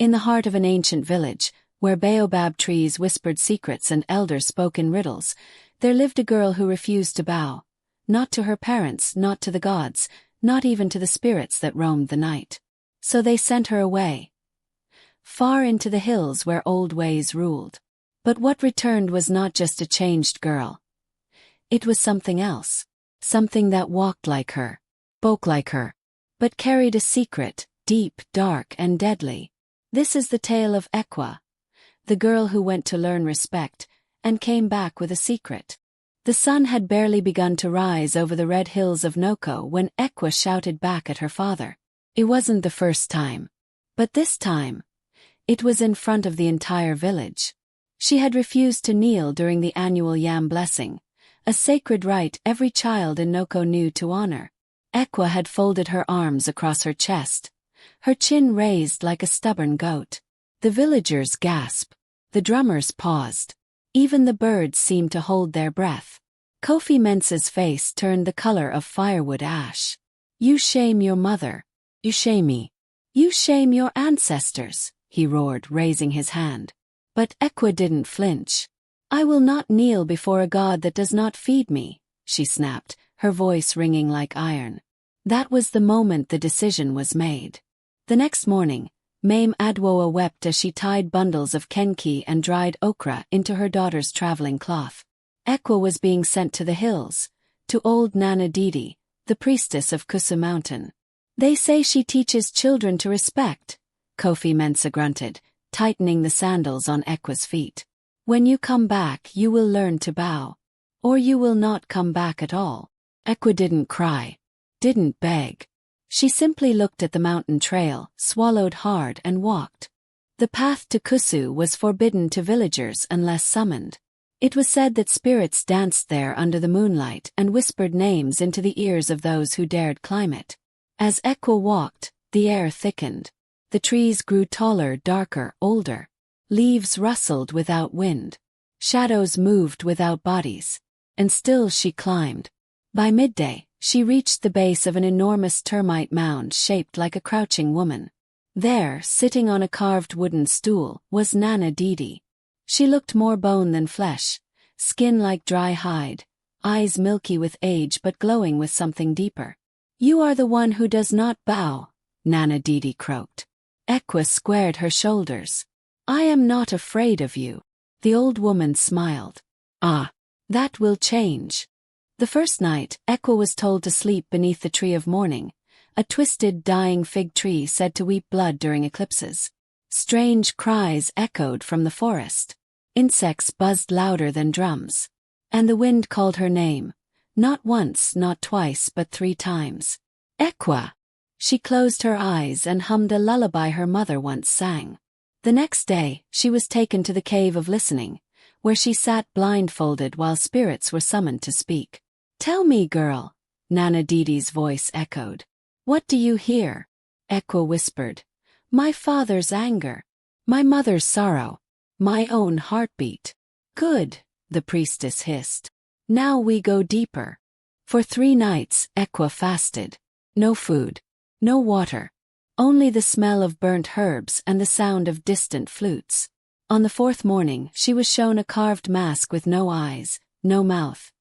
In the heart of an ancient village, where baobab trees whispered secrets and elders spoke in riddles, there lived a girl who refused to bow. Not to her parents, not to the gods, not even to the spirits that roamed the night. So they sent her away, far into the hills where old ways ruled. But what returned was not just a changed girl. It was something else. Something that walked like her, spoke like her, but carried a secret, deep, dark, and deadly. This is the tale of Ekua, the girl who went to learn respect, and came back with a secret. The sun had barely begun to rise over the red hills of Noko when Ekua shouted back at her father. It wasn't the first time. But this time, it was in front of the entire village. She had refused to kneel during the annual yam blessing, a sacred rite every child in Noko knew to honor. Ekua had folded her arms across her chest, her chin raised like a stubborn goat. The villagers gasped. The drummers paused. Even the birds seemed to hold their breath. Kofi Mensah's face turned the color of firewood ash. "You shame your mother. You shame me. You shame your ancestors," he roared, raising his hand. But Ekua didn't flinch. "I will not kneel before a god that does not feed me," she snapped, her voice ringing like iron. That was the moment the decision was made. The next morning, Mame Adwoa wept as she tied bundles of kenki and dried okra into her daughter's traveling cloth. Ekua was being sent to the hills, to old Nana Didi, the priestess of Kusu Mountain. "They say she teaches children to respect," Kofi Mensah grunted, tightening the sandals on Ekua's feet. "When you come back you will learn to bow. Or you will not come back at all." Ekua didn't cry, didn't beg. She simply looked at the mountain trail, swallowed hard and walked. The path to Kusu was forbidden to villagers unless summoned. It was said that spirits danced there under the moonlight and whispered names into the ears of those who dared climb it. As Ekua walked, the air thickened. The trees grew taller, darker, older. Leaves rustled without wind. Shadows moved without bodies. And still she climbed. By midday, she reached the base of an enormous termite mound shaped like a crouching woman. There, sitting on a carved wooden stool, was Nana Didi. She looked more bone than flesh, skin like dry hide, eyes milky with age but glowing with something deeper. "You are the one who does not bow," Nana Didi croaked. Ekua squared her shoulders. "I am not afraid of you." The old woman smiled. "Ah, that will change." The first night, Ekua was told to sleep beneath the tree of mourning, a twisted, dying fig tree said to weep blood during eclipses. Strange cries echoed from the forest. Insects buzzed louder than drums. And the wind called her name. Not once, not twice, but 3 times. "Ekua!" She closed her eyes and hummed a lullaby her mother once sang. The next day, she was taken to the cave of listening, where she sat blindfolded while spirits were summoned to speak. "Tell me, girl," Nana Didi's voice echoed. "What do you hear?" Ekua whispered. "My father's anger. My mother's sorrow. My own heartbeat." "Good," the priestess hissed. "Now we go deeper." For 3 nights, Ekua fasted. No food. No water. Only the smell of burnt herbs and the sound of distant flutes. On the 4th morning, she was shown a carved mask with no eyes, no mouth.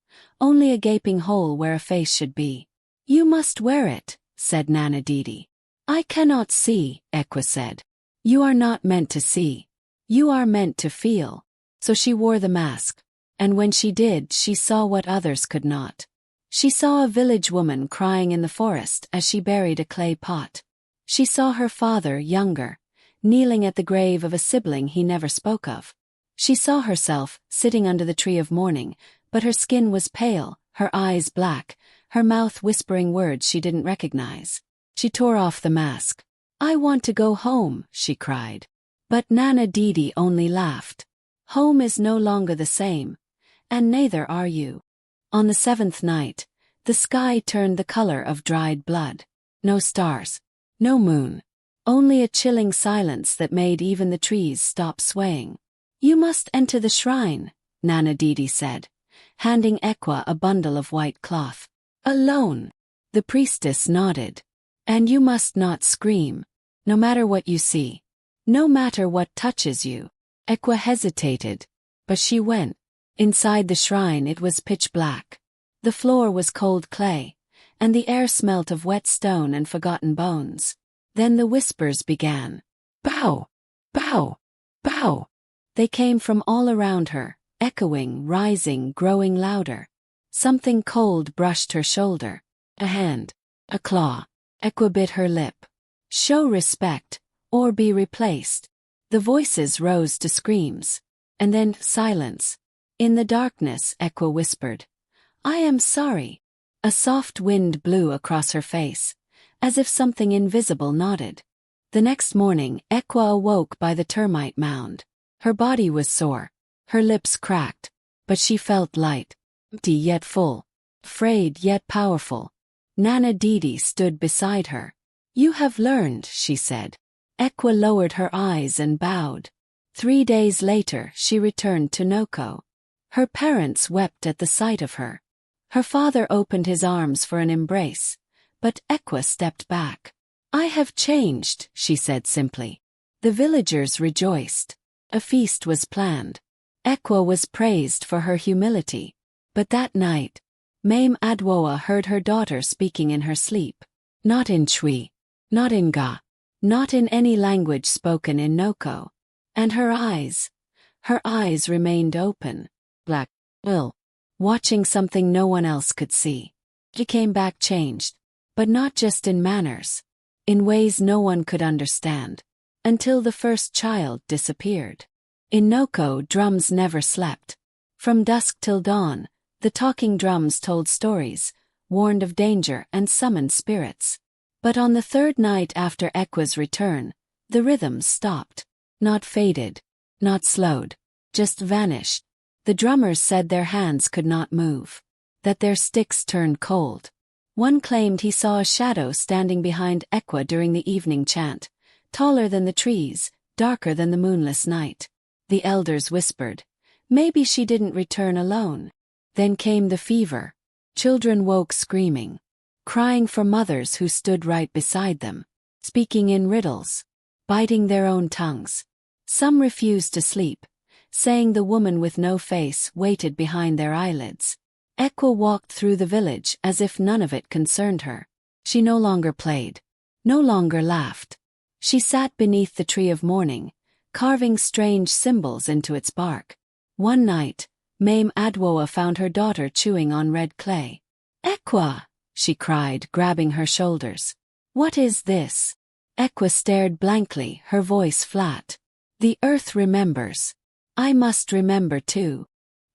Only a gaping hole where a face should be. "You must wear it," said Nana Didi. "I cannot see," Ekua said. "You are not meant to see. You are meant to feel." So she wore the mask. And when she did, she saw what others could not. She saw a village woman crying in the forest as she buried a clay pot. She saw her father, younger, kneeling at the grave of a sibling he never spoke of. She saw herself, sitting under the tree of mourning, but her skin was pale, her eyes black, her mouth whispering words she didn't recognize. She tore off the mask. "I want to go home," she cried. But Nana Didi only laughed. "Home is no longer the same, and neither are you." On the 7th night, the sky turned the color of dried blood. No stars. No moon. Only a chilling silence that made even the trees stop swaying. "You must enter the shrine," Nana Didi said, handing Ekua a bundle of white cloth. "Alone." The priestess nodded. "And you must not scream. No matter what you see. No matter what touches you. Ekua hesitated. But she went. Inside the shrine it was pitch black. The floor was cold clay, and the air smelt of wet stone and forgotten bones. Then the whispers began. Bow! Bow! Bow! They came from all around her, echoing, rising, growing louder. Something cold brushed her shoulder. A hand. A claw. Ekua bit her lip. Show respect, or be replaced. The voices rose to screams. And then silence. In the darkness, Ekua whispered, I am sorry. A soft wind blew across her face, as if something invisible nodded. The next morning, Ekua awoke by the termite mound. Her body was sore. Her lips cracked. But she felt light. Empty yet full. Afraid yet powerful. Nana Didi stood beside her. You have learned, she said. Ekua lowered her eyes and bowed. 3 days later she returned to Noko. Her parents wept at the sight of her. Her father opened his arms for an embrace, but Ekua stepped back. I have changed, she said simply. The villagers rejoiced. A feast was planned. Ekua was praised for her humility. But that night, Mame Adwoa heard her daughter speaking in her sleep. Not in Chui, not in Ga, not in any language spoken in Noko. And her eyes remained open, black, ill, watching something no one else could see. She came back changed, but not just in manners, in ways no one could understand, until the first child disappeared. In Noko, drums never slept. From dusk till dawn, the talking drums told stories, warned of danger and summoned spirits. But on the third night after Ekua's return, the rhythms stopped. Not faded, not slowed, just vanished. The drummers said their hands could not move, that their sticks turned cold. One claimed he saw a shadow standing behind Ekua during the evening chant, taller than the trees, darker than the moonless night. The elders whispered, maybe she didn't return alone. Then came the fever. Children woke screaming, crying for mothers who stood right beside them, speaking in riddles, biting their own tongues. Some refused to sleep, saying the woman with no face waited behind their eyelids. Ekua walked through the village as if none of it concerned her. She no longer played, no longer laughed. She sat beneath the tree of mourning, carving strange symbols into its bark. One night, Mame Adwoa found her daughter chewing on red clay. Ekua, she cried, grabbing her shoulders. What is this? Ekua stared blankly, her voice flat. The earth remembers. I must remember too.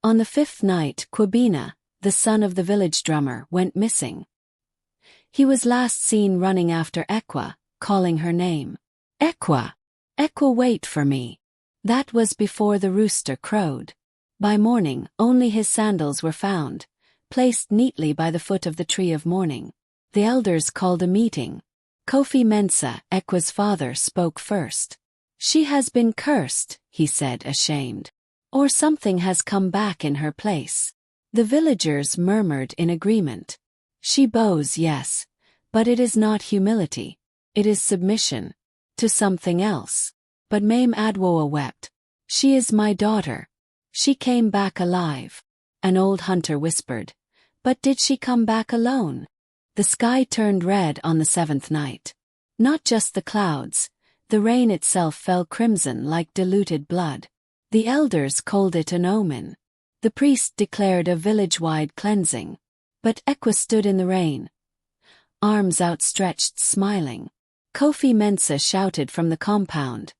On the 5th night, Kwabena, the son of the village drummer, went missing. He was last seen running after Ekua, calling her name. Ekua! Ekua, wait for me. That was before the rooster crowed. By morning, only his sandals were found, placed neatly by the foot of the tree of mourning. The elders called a meeting. Kofi Mensa, Ekua's father, spoke first. She has been cursed, he said, ashamed. Or something has come back in her place. The villagers murmured in agreement. She bows, yes, but it is not humility. It is submission. To something else. But Mame Adwoa wept. She is my daughter. She came back alive. An old hunter whispered. But did she come back alone? The sky turned red on the 7th night. Not just the clouds. The rain itself fell crimson like diluted blood. The elders called it an omen. The priest declared a village-wide cleansing. But Ekua stood in the rain, arms outstretched, smiling. Kofi Mensa shouted from the compound.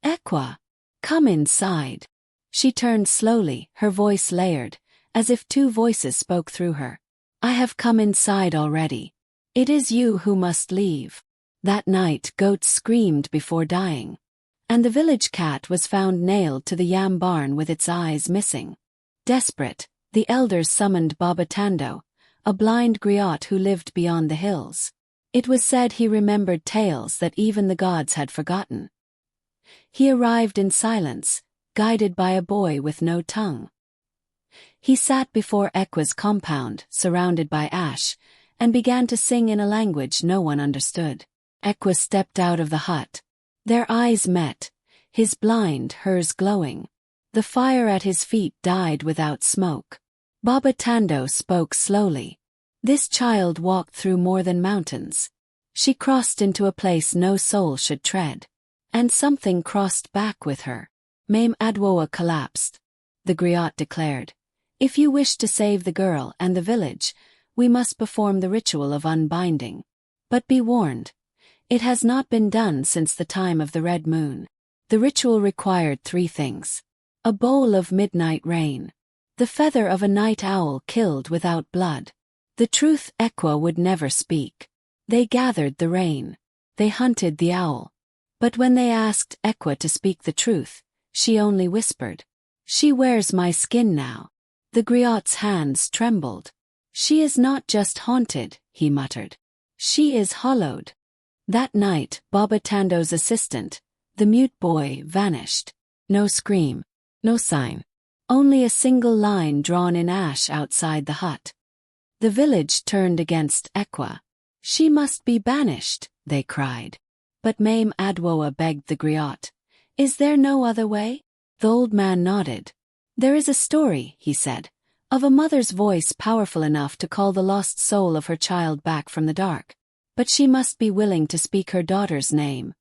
Ekua, come inside. She turned slowly, her voice layered, as if 2 voices spoke through her. I have come inside already. It is you who must leave. That night goats screamed before dying. And the village cat was found nailed to the yam barn with its eyes missing. Desperate, the elders summoned Baba Tando, a blind griot who lived beyond the hills. It was said he remembered tales that even the gods had forgotten. He arrived in silence, guided by a boy with no tongue. He sat before Ekua's compound, surrounded by ash, and began to sing in a language no one understood. Ekua stepped out of the hut. Their eyes met, his blind, hers glowing. The fire at his feet died without smoke. Baba Tando spoke slowly. This child walked through more than mountains. She crossed into a place no soul should tread. And something crossed back with her. Mame Adwoa collapsed. The griot declared, "If you wish to save the girl and the village, we must perform the ritual of unbinding. But be warned, it has not been done since the time of the red moon." The ritual required 3 things. A bowl of midnight rain. The feather of a night owl killed without blood. The truth Ekua would never speak. They gathered the rain. They hunted the owl. But when they asked Ekua to speak the truth, she only whispered, "She wears my skin now." The griot's hands trembled. "She is not just haunted," he muttered. "She is hollowed." That night, Baba Tando's assistant, the mute boy, vanished. No scream. No sign. Only a single line drawn in ash outside the hut. The village turned against Ekua. "She must be banished," they cried. But Mame Adwoa begged the griot, "Is there no other way?" The old man nodded. "There is a story," he said, "of a mother's voice powerful enough to call the lost soul of her child back from the dark. But she must be willing to speak her daughter's name,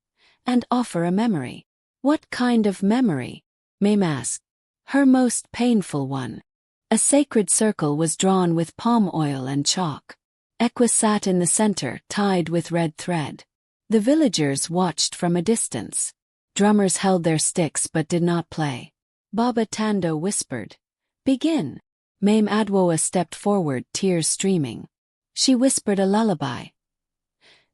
and offer a memory." "What kind of memory?" Mame asked. "Her most painful one." A sacred circle was drawn with palm oil and chalk. Ekua sat in the center, tied with red thread. The villagers watched from a distance. Drummers held their sticks but did not play. Baba Tando whispered, "Begin." Mame Adwoa stepped forward, tears streaming. She whispered a lullaby.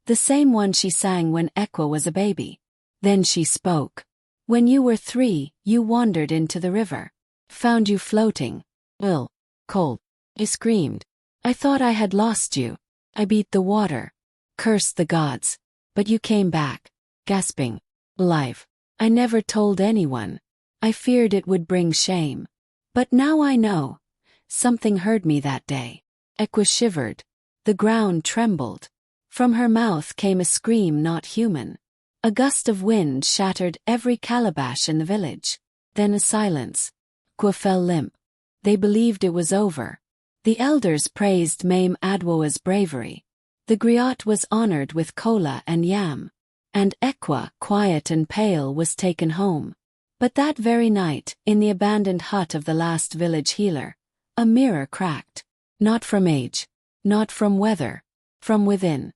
The same one she sang when Ekua was a baby. Then she spoke. "When you were 3, you wandered into the river. Found you floating. Ill. Cold. I screamed. I thought I had lost you. I beat the water. Cursed the gods. But you came back. Gasping. Alive. I never told anyone. I feared it would bring shame. But now I know. Something heard me that day." Ekua shivered. The ground trembled. From her mouth came a scream not human. A gust of wind shattered every calabash in the village. Then a silence. Ekua fell limp. They believed it was over. The elders praised Mame Adwoa's bravery. The griot was honored with kola and yam. And Ekua, quiet and pale, was taken home. But that very night, in the abandoned hut of the last village healer, a mirror cracked. Not from age. Not from weather. From within.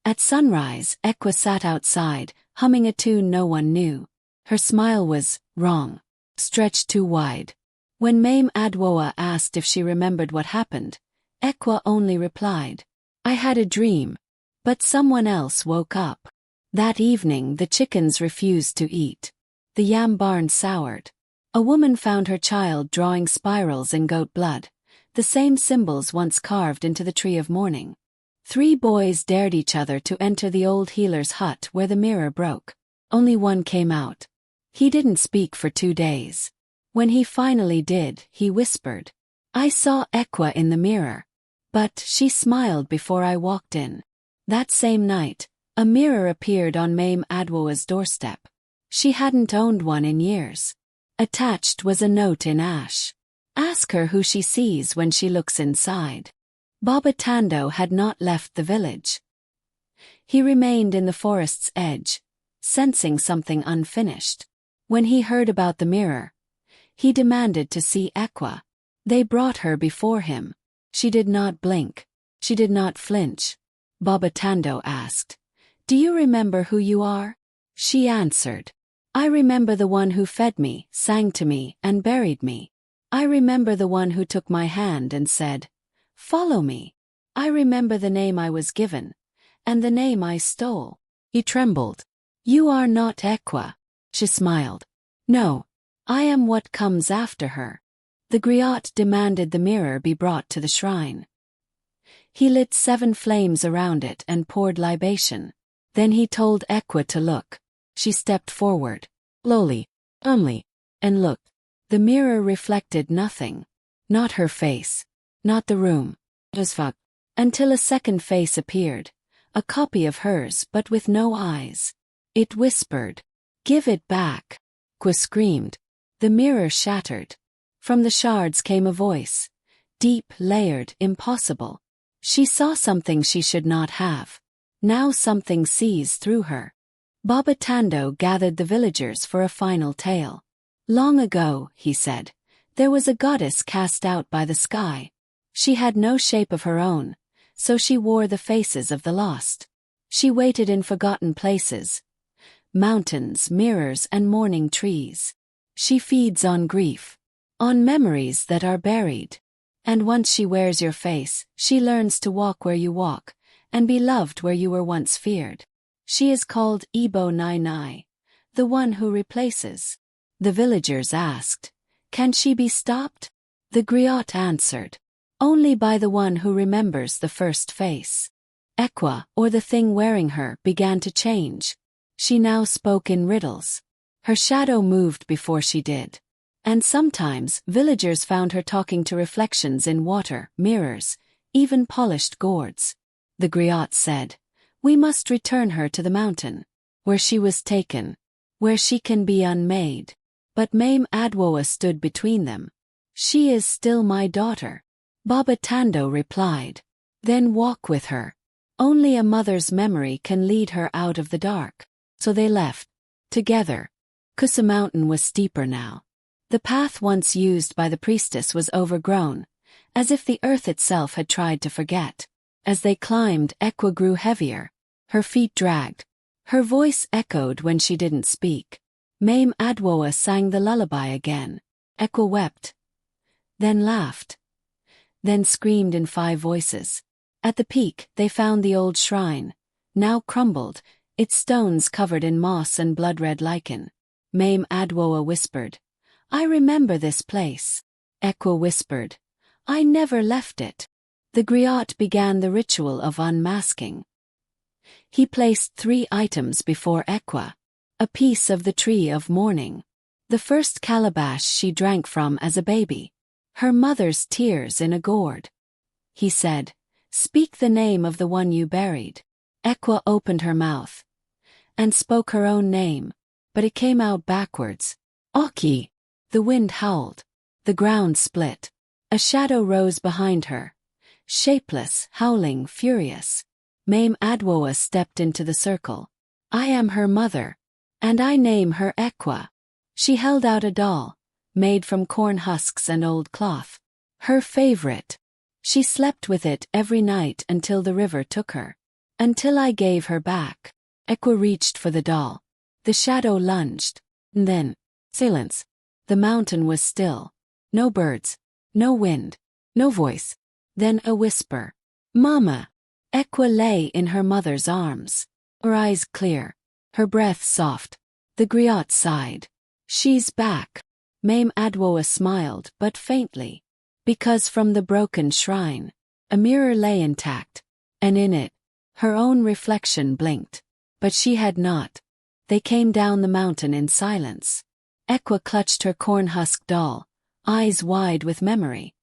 At sunrise, Ekua sat outside, humming a tune no one knew. Her smile was wrong. Stretched too wide. When Mame Adwoa asked if she remembered what happened, Ekua only replied, "I had a dream. But someone else woke up." That evening the chickens refused to eat. The yam barn soured. A woman found her child drawing spirals in goat blood, the same symbols once carved into the tree of mourning. 3 boys dared each other to enter the old healer's hut where the mirror broke. Only one came out. He didn't speak for 2 days. When he finally did, he whispered, "I saw Ekua in the mirror. But she smiled before I walked in." That same night, a mirror appeared on Mame Adwoa's doorstep. She hadn't owned one in years. Attached was a note in ash. "Ask her who she sees when she looks inside." Baba Tando had not left the village. He remained in the forest's edge, sensing something unfinished. When he heard about the mirror, he demanded to see Ekua. They brought her before him. She did not blink. She did not flinch. Baba Tando asked, "Do you remember who you are?" She answered, "I remember the one who fed me, sang to me, and buried me. I remember the one who took my hand and said, 'Follow me.' I remember the name I was given, and the name I stole." He trembled. "You are not Ekua." She smiled. "No, I am what comes after her." The griot demanded the mirror be brought to the shrine. He lit 7 flames around it and poured libation. Then he told Ekua to look. She stepped forward, slowly, and looked. The mirror reflected nothing. Not her face. Not the room. Until a second face appeared, a copy of hers but with no eyes. It whispered, "Give it back." Ekua screamed. The mirror shattered. From the shards came a voice. Deep, layered, impossible. She saw something she should not have. Now something sees through her. Baba Tando gathered the villagers for a final tale. Long ago, he said, there was a goddess cast out by the sky. She had no shape of her own, so she wore the faces of the lost. She waited in forgotten places. Mountains, mirrors, and mourning trees. She feeds on grief. On memories that are buried. And once she wears your face, she learns to walk where you walk, and be loved where you were once feared. She is called Ibo Nai Nai, the one who replaces. The villagers asked, can she be stopped? The griot answered, only by the one who remembers the first face. Ekua, or the thing wearing her, began to change. She now spoke in riddles. Her shadow moved before she did. And sometimes, villagers found her talking to reflections in water, mirrors, even polished gourds. The griot said, we must return her to the mountain, where she was taken, where she can be unmade. But Mame Adwoa stood between them. She is still my daughter. Baba Tando replied. Then walk with her. Only a mother's memory can lead her out of the dark. So they left. Together. Kusa Mountain was steeper now. The path once used by the priestess was overgrown, as if the earth itself had tried to forget. As they climbed, Ekua grew heavier. Her feet dragged. Her voice echoed when she didn't speak. Mame Adwoa sang the lullaby again. Ekua wept. Then laughed. Then screamed in 5 voices. At the peak, they found the old shrine, now crumbled, its stones covered in moss and blood-red lichen. Mame Adwoa whispered, I remember this place. Ekua whispered, I never left it. The griot began the ritual of unmasking. He placed 3 items before Ekua. A piece of the tree of mourning. The first calabash she drank from as a baby. Her mother's tears in a gourd. He said, speak the name of the one you buried. Ekua opened her mouth and spoke her own name, but it came out backwards. Oki. The wind howled. The ground split. A shadow rose behind her. Shapeless, howling, furious. Mame Adwoa stepped into the circle. I am her mother. And I name her Ekua. She held out a doll, made from corn husks and old cloth. Her favorite. She slept with it every night until the river took her. Until I gave her back. Ekua reached for the doll. The shadow lunged. And then, silence. The mountain was still. No birds. No wind. No voice. Then a whisper. Mama. Ekua lay in her mother's arms. Her eyes clear. Her breath soft. The griot sighed. She's back. Mame Adwoa smiled, but faintly. Because from the broken shrine, a mirror lay intact, and in it, her own reflection blinked. But she had not. They came down the mountain in silence. Ekua clutched her corn-husk doll, eyes wide with memory.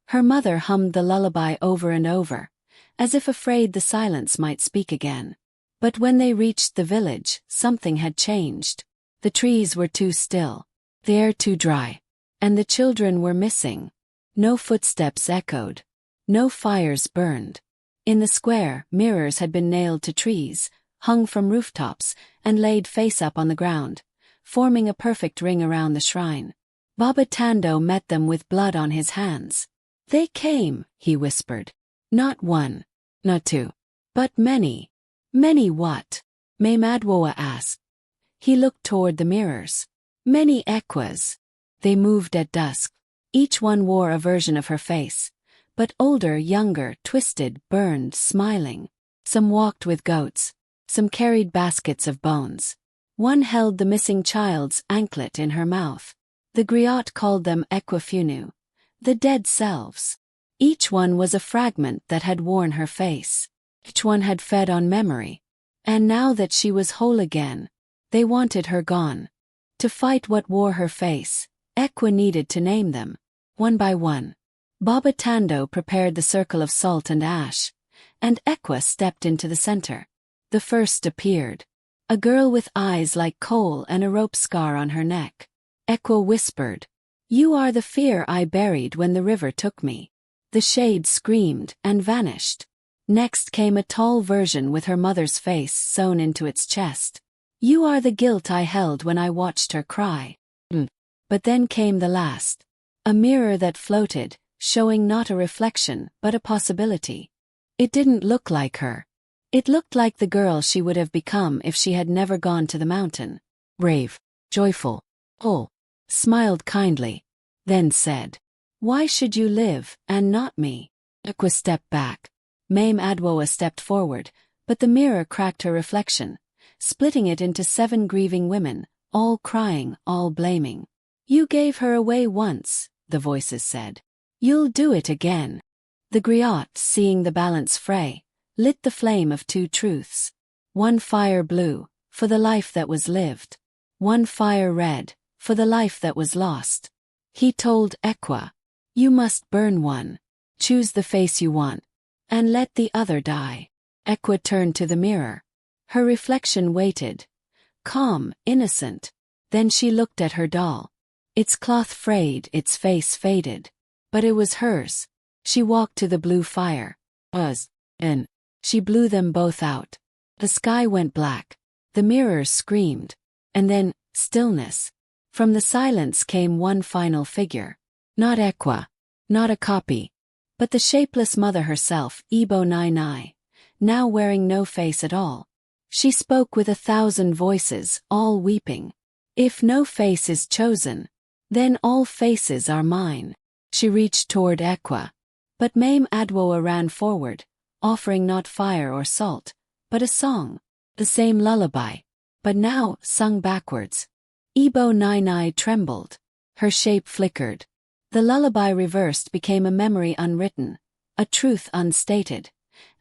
Her mother hummed the lullaby over and over, as if afraid the silence might speak again. But when they reached the village, something had changed. The trees were too still, the air too dry, and the children were missing. No footsteps echoed. No fires burned. In the square, mirrors had been nailed to trees, hung from rooftops, and laid face up on the ground, forming a perfect ring around the shrine. Baba Tando met them with blood on his hands. They came, he whispered. Not 1, not 2, but many. Many what? Mame Adwoa asked. He looked toward the mirrors. Many Ekuas. They moved at dusk. Each one wore a version of her face, but older, younger, twisted, burned, smiling. Some walked with goats. Some carried baskets of bones. One held the missing child's anklet in her mouth. The griot called them Equifunu, the dead selves. Each one was a fragment that had worn her face. Each one had fed on memory. And now that she was whole again, they wanted her gone. To fight what wore her face, Ekua needed to name them, one by one. Baba Tando prepared the circle of salt and ash, and Ekua stepped into the center. The first appeared. A girl with eyes like coal and a rope scar on her neck. Ekua whispered. You are the fear I buried when the river took me. The shade screamed and vanished. Next came a tall version with her mother's face sewn into its chest. You are the guilt I held when I watched her cry. But then came the last. A mirror that floated, showing not a reflection but a possibility. It didn't look like her. It looked like the girl she would have become if she had never gone to the mountain. Brave, joyful, whole. Smiled kindly. Then said, Why should you live, and not me? Ekua stepped back. Mame Adwoa stepped forward, but the mirror cracked her reflection, splitting it into 7 grieving women, all crying, all blaming. You gave her away once, the voices said. You'll do it again. The griot, seeing the balance fray, lit the flame of 2 truths. One fire blue, for the life that was lived. One fire red, for the life that was lost. He told Ekua, You must burn one. Choose the face you want, and let the other die. Ekua turned to the mirror. Her reflection waited. Calm, innocent. Then she looked at her doll. Its cloth frayed, its face faded. But it was hers. She walked to the blue fire. And she blew them both out. The sky went black. The mirrors screamed. And then, stillness. From the silence came one final figure. Not Ekua. Not a copy. But the shapeless mother herself, Ebo Nai Nai. Now wearing no face at all. She spoke with 1,000 voices, all weeping. If no face is chosen, then all faces are mine. She reached toward Ekua. But Mame Adwoa ran forward, offering not fire or salt, but a song. The same lullaby, but now sung backwards. Ebo Nai Nai trembled. Her shape flickered. The lullaby reversed became a memory unwritten, a truth unstated,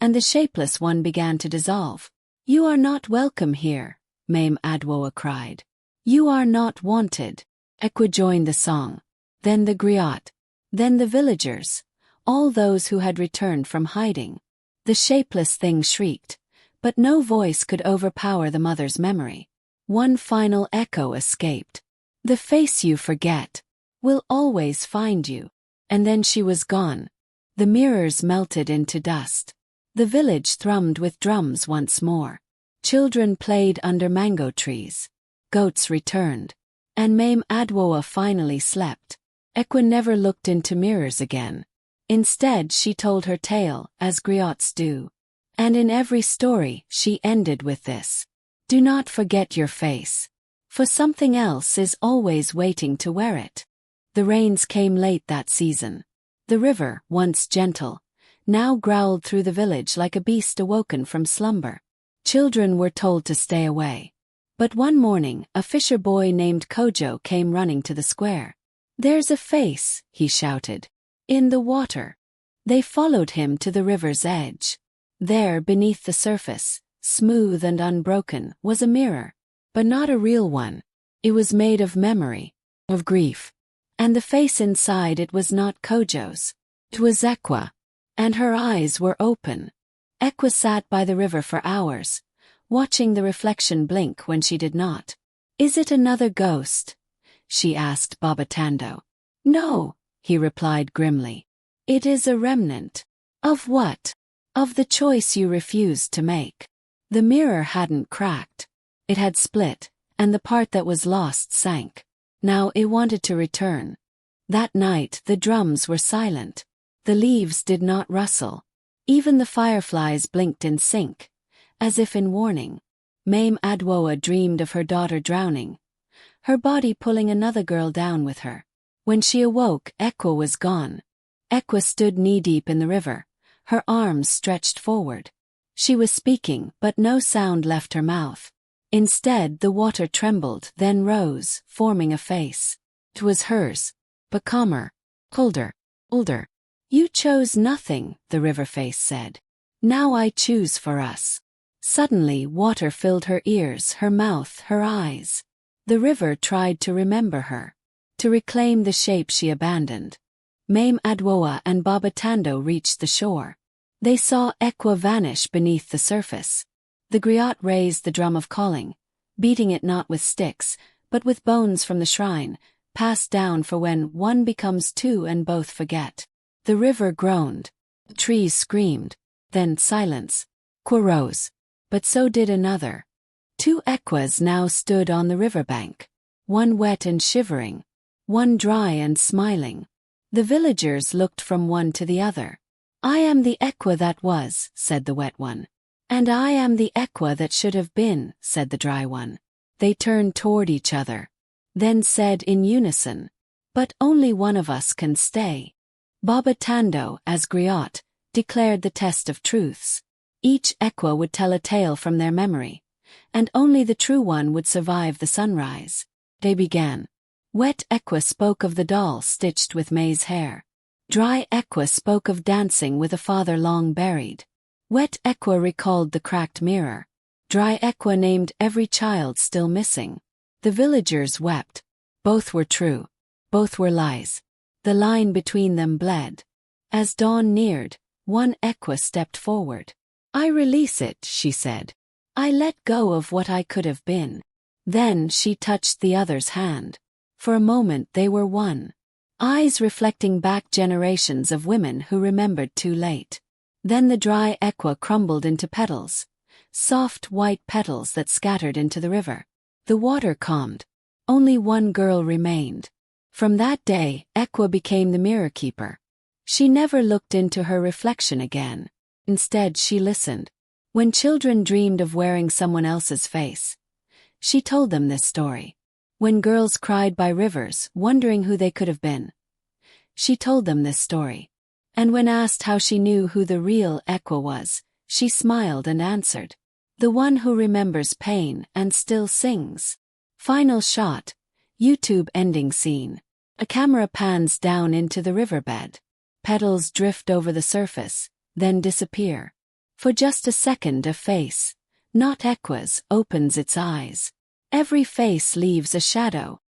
and the shapeless one began to dissolve. You are not welcome here, Mame Adwoa cried. You are not wanted. Ekua joined the song. Then the griot. Then the villagers. All those who had returned from hiding. The shapeless thing shrieked, but no voice could overpower the mother's memory. One final echo escaped. The face you forget will always find you. And then she was gone. The mirrors melted into dust. The village thrummed with drums once more. Children played under mango trees. Goats returned. And Mame Adwoa finally slept. Ekua never looked into mirrors again. Instead she told her tale, as griots do. And in every story she ended with this. Do not forget your face. For something else is always waiting to wear it. The rains came late that season. The river, once gentle, now growled through the village like a beast awoken from slumber. Children were told to stay away. But one morning a fisher boy named Kojo came running to the square. There's a face, he shouted. In the water. They followed him to the river's edge. There, beneath the surface, smooth and unbroken, was a mirror. But not a real one. It was made of memory, of grief. And the face inside it was not Kojo's. It was Ekua. And her eyes were open. Ekua sat by the river for hours, watching the reflection blink when she did not. Is it another ghost? She asked Baba Tando. No, he replied grimly. It is a remnant. Of what? Of the choice you refused to make. The mirror hadn't cracked. It had split, and the part that was lost sank. Now it wanted to return. That night the drums were silent. The leaves did not rustle. Even the fireflies blinked in sync, as if in warning. Mame Adwoa dreamed of her daughter drowning, her body pulling another girl down with her. When she awoke, Ekua was gone. Ekua stood knee-deep in the river, her arms stretched forward. She was speaking, but no sound left her mouth. Instead, the water trembled, then rose, forming a face. It was hers, but calmer, colder, older. You chose nothing, the river face said. Now I choose for us. Suddenly, water filled her ears, her mouth, her eyes. The river tried to remember her, to reclaim the shape she abandoned. Mame Adwoa and Baba Tando reached the shore. They saw Ekua vanish beneath the surface. The griot raised the drum of calling, beating it not with sticks, but with bones from the shrine, passed down for when one becomes two and both forget. The river groaned. The trees screamed. Then silence. Ekua rose. But so did another. Two Ekuas now stood on the riverbank. One wet and shivering. One dry and smiling. The villagers looked from one to the other. "I am the Ekua that was," said the wet one. "And I am the Ekua that should have been," said the dry one. They turned toward each other. Then said in unison, "But only one of us can stay." Baba Tando, as griot, declared the test of truths. Each Ekua would tell a tale from their memory, and only the true one would survive the sunrise. They began. Wet Ekua spoke of the doll stitched with maize hair. Dry Ekua spoke of dancing with a father long buried. Wet Ekua recalled the cracked mirror. Dry Ekua named every child still missing. The villagers wept. Both were true. Both were lies. The line between them bled. As dawn neared, one Ekua stepped forward. "I release it," she said. "I let go of what I could have been." Then she touched the other's hand. For a moment they were one. Eyes reflecting back generations of women who remembered too late. Then the dry Ekua crumbled into petals. Soft white petals that scattered into the river. The water calmed. Only one girl remained. From that day, Ekua became the mirror keeper. She never looked into her reflection again. Instead, she listened. When children dreamed of wearing someone else's face, she told them this story. When girls cried by rivers, wondering who they could have been, she told them this story. And when asked how she knew who the real Ekua was, she smiled and answered, "The one who remembers pain and still sings." Final shot. YouTube ending scene. A camera pans down into the riverbed. Petals drift over the surface, then disappear. For just a second a face, not Ekua's, opens its eyes. Every face leaves a shadow.